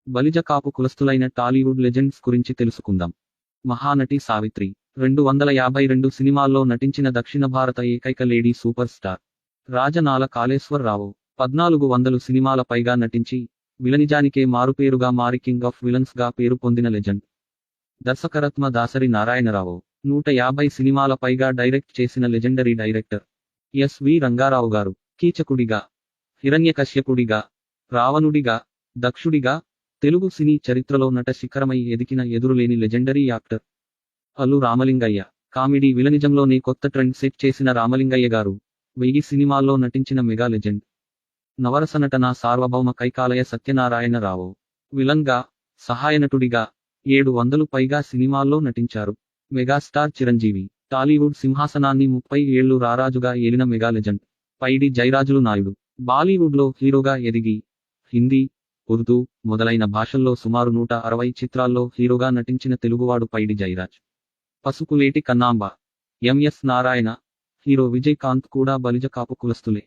బలిజ కాపు కులస్తులైన Tollywood legends గురించి తెలుసుకుందాం. మహానటి సావిత్రి 252 సినిమాల్లో నటించిన దక్షిణ భారత ఏకైక lady super star. Rajanala Kaleswara Rao 1400 సినిమాల పైగా నటించి విలనిజానికే మారుపేరుగా మారి కింగ్ ఆఫ్ విలన్స్ గా పేరు పొందిన లెజెండ్. దర్శకరత్న దాసరి నారాయణరావు 150 సినిమాల పైగా డైరెక్ట్ చేసిన లెజెండరీ డైరెక్టర్. ఎస్.వి. రంగారావు గారు కీచకుడిగా, హిరణ్యకశ్యపుడిగా, రావణుడిగా, దక్షుడిగా తెలుగు సినీ చరిత్రలో నట శిఖరమై ఎదిగిన ఎదురులేని legendary actor. Allu Ramalingaiah comedy విలనిజంలోనే కొత్త ట్రెండ్ సెట్ చేసిన రామలింగయ్య గారు 1000 సినిమాల్లో నటించిన మెగా లెజెండ్. నవరస నటన సార్వభౌమ కైకాలయ సత్యనారాయణరావు విలన్గా, సహాయనటుడిగా 700 పైగా సినిమాల్లో నటించారు. మెగాస్టార్ చిరంజీవి టాలీవుడ్ సింహాసనాన్ని 30 ఏళ్లు రారాజుగా ఏలిన మెగా లెజెండ్. పైడి జైరాజులు నాయుడు బాలీవుడ్లో హీరోగా ఎదిగి హిందీ, ఉర్దూ మొదలైన భాషల్లో సుమారు 160 చిత్రాల్లో హీరోగా నటించిన తెలుగువాడు పైడి జైరాజ్. పసుపులేటి కన్నాంబ, ఎంఎస్ నారాయణ, హీరో విజయ్ కాంత్ కూడా బలిజ కాపు కులస్తులే.